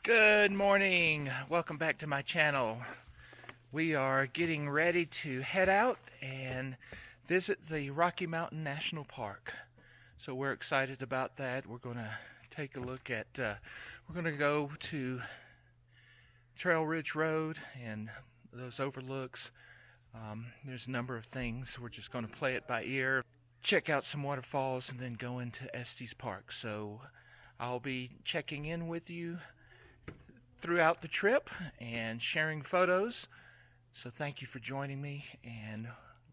Good morning. Welcome back to my channel. We are getting ready to head out and visit the Rocky Mountain National Park. So we're excited about that. We're going to take a look at, we're going to go to Trail Ridge Road and those overlooks. There's a number of things. We're just going to play it by ear, check out some waterfalls, and then go into Estes Park. So I'll be checking in with you throughout the trip and sharing photos. So thank you for joining me, and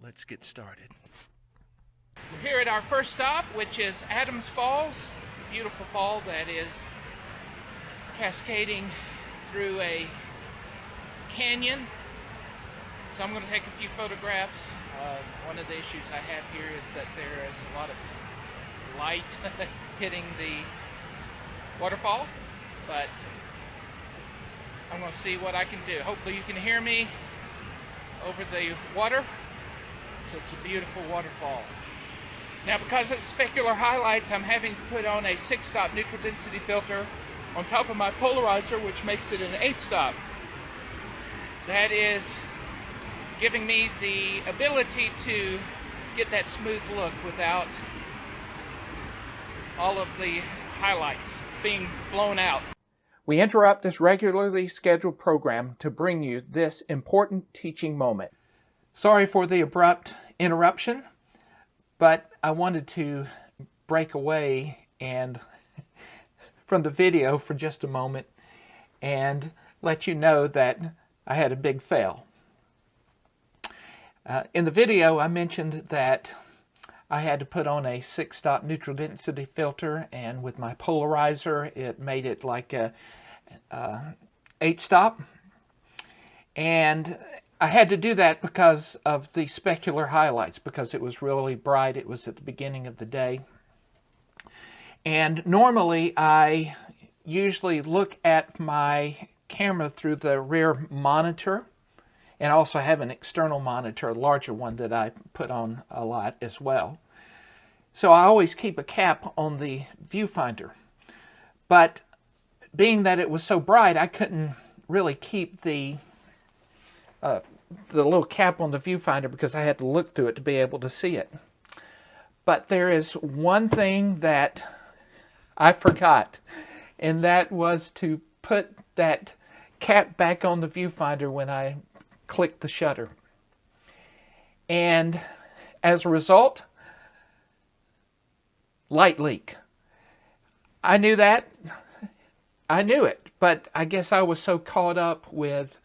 let's get started. We're here at our first stop, which is Adams Falls. It's a beautiful fall that is cascading through a canyon. So I'm going to take a few photographs. One of the issues I have here is that there is a lot of light hitting the waterfall, but I'm going to see what I can do. Hopefully you can hear me over the water. So it's a beautiful waterfall. Now, because of the specular highlights, I'm having to put on a 6-stop neutral density filter on top of my polarizer, which makes it an 8-stop. That is giving me the ability to get that smooth look without all of the highlights being blown out. We interrupt this regularly scheduled program to bring you this important teaching moment. Sorry for the abrupt interruption, but I wanted to break away and from the video for just a moment and let you know that I had a big fail. In the video, I mentioned that I had to put on a 6-stop neutral density filter, and with my polarizer it made it like a 8-stop, and I had to do that because of the specular highlights, because it was really bright. It was at the beginning of the day, and normally I usually look at my camera through the rear monitor, and also have an external monitor, a larger one that I put on a lot as well. So I always keep a cap on the viewfinder. But being that it was so bright, I couldn't really keep the little cap on the viewfinder because I had to look through it to be able to see it. But there is one thing that I forgot, and that was to put that cap back on the viewfinder when I clicked the shutter. And as a result, light leak. I knew that. I knew it, but I guess I was so caught up with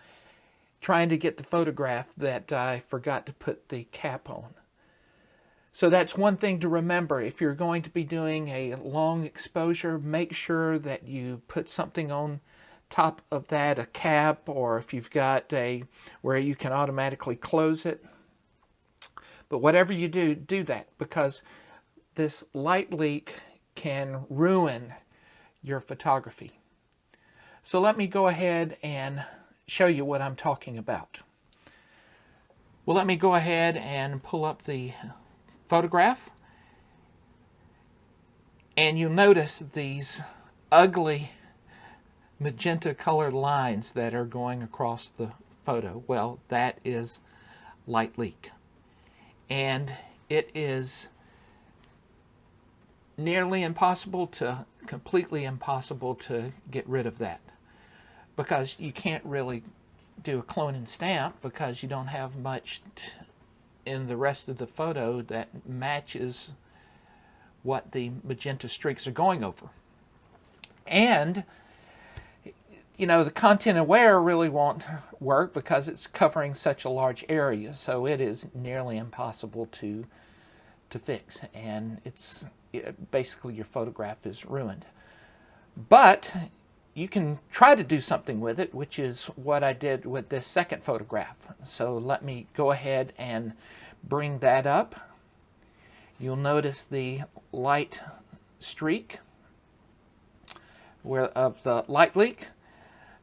trying to get the photograph that I forgot to put the cap on. So that's one thing to remember. If you're going to be doing a long exposure, make sure that you put something on top of that, a cap, or if you've got a where you can automatically close it. But whatever you do, do that, because this light leak can ruin your photography. So let me go ahead and show you what I'm talking about. Well, let me go ahead and pull up the photograph, and you'll notice these ugly magenta colored lines that are going across the photo. Well, that is light leak, and it is nearly impossible to completely impossible to get rid of that, because you can't really do a clone and stamp because you don't have much in the rest of the photo that matches what the magenta streaks are going over. And you know, the content aware really won't work because it's covering such a large area, so it is nearly impossible to fix, and basically your photograph is ruined. But you can try to do something with it, which is what I did with this second photograph. So let me go ahead and bring that up. You'll notice the light streak of the light leak.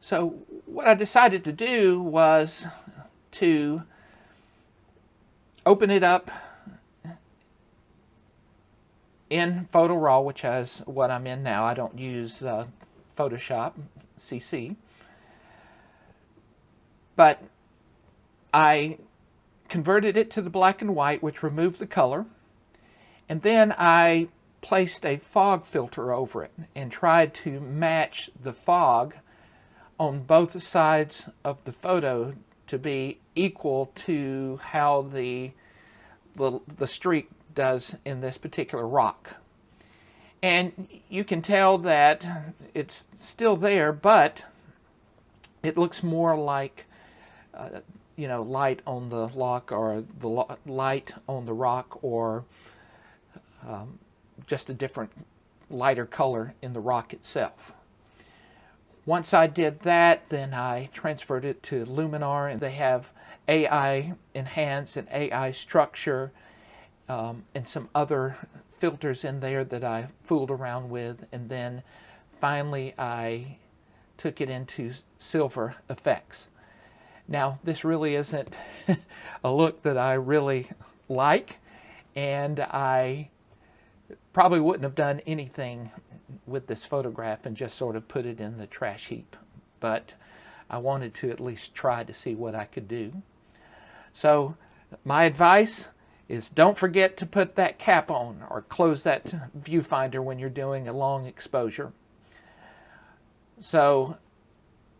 So what I decided to do was to open it up in Photo Raw, which is what I'm in now. I don't use Photoshop, cc. But I converted it to the black and white, which removed the color, and then I placed a fog filter over it and tried to match the fog on both sides of the photo to be equal to how the streak does in this particular rock. And you can tell that it's still there, but it looks more like light on the lock, or the light on the rock, or just a different lighter color in the rock itself. Once I did that, then I transferred it to Luminar, and they have AI Enhance and AI Structure and some other filters in there that I fooled around with, and then finally I took it into Silver Effects. Now, this really isn't a look that I really like, and I probably wouldn't have done anything with this photograph and just sort of put it in the trash heap. But I wanted to at least try to see what I could do. So my advice is, don't forget to put that cap on or close that viewfinder when you're doing a long exposure. So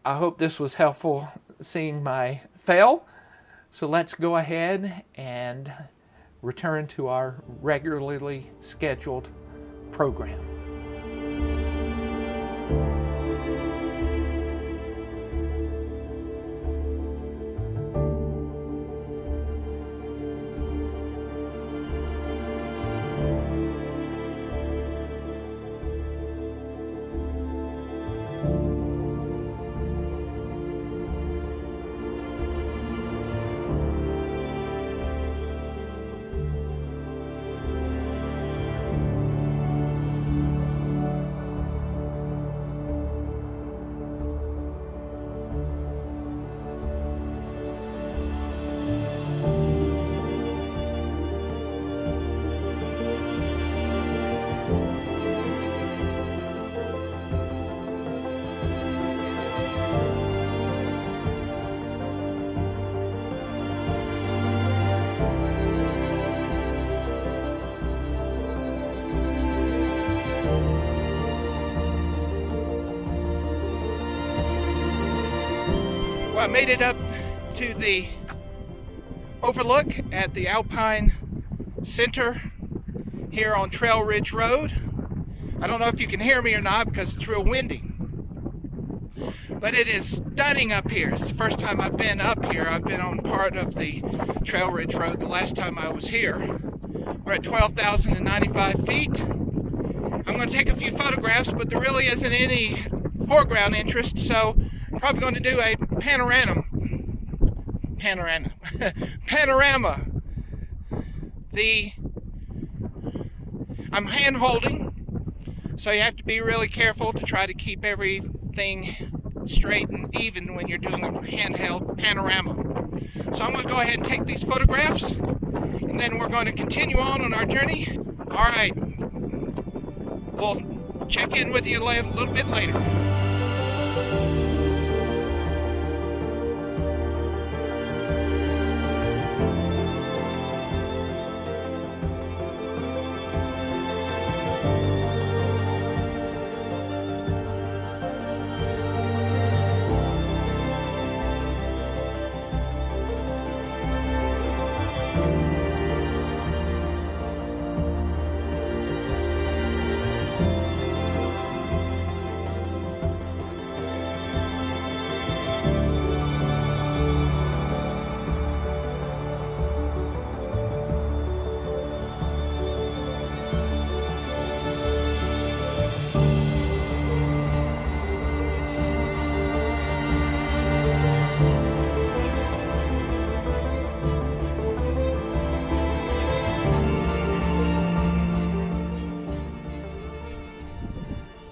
I hope this was helpful seeing my fail. So let's go ahead and return to our regularly scheduled program. Well, I made it up to the overlook at the Alpine Center here on Trail Ridge Road. I don't know if you can hear me or not because it's real windy, but it is stunning up here. It's the first time I've been up here. I've been on part of the Trail Ridge Road the last time I was here. We're at 12,095 feet. I'm going to take a few photographs, but there really isn't any foreground interest, so I'm probably going to do a panorama. I'm hand holding, so you have to be really careful to try to keep everything straight and even when you're doing a handheld panorama. So I'm going to go ahead and take these photographs, and then we're going to continue on our journey. All right, we'll check in with you a little bit later.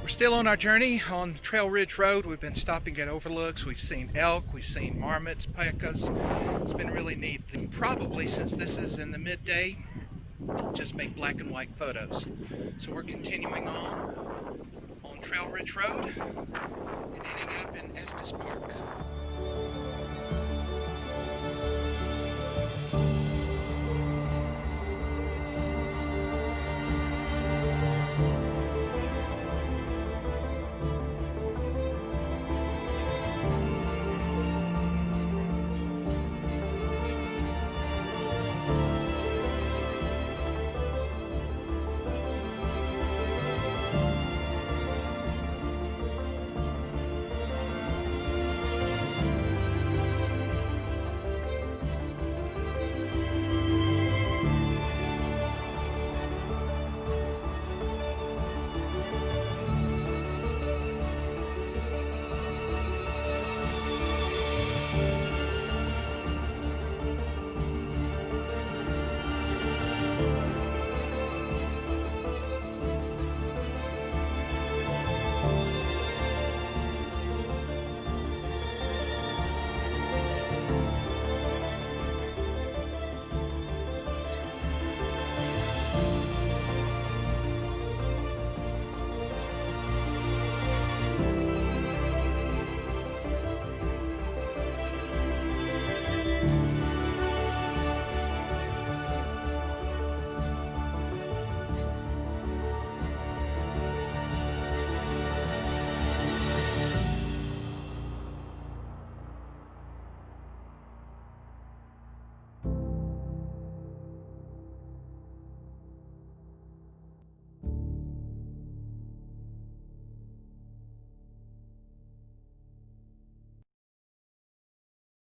Still on our journey on Trail Ridge Road. We've been stopping at overlooks. We've seen elk, we've seen marmots, pecas. It's been really neat. And probably, since this is in the midday, just make black and white photos. So we're continuing on Trail Ridge Road and ending Estes Park.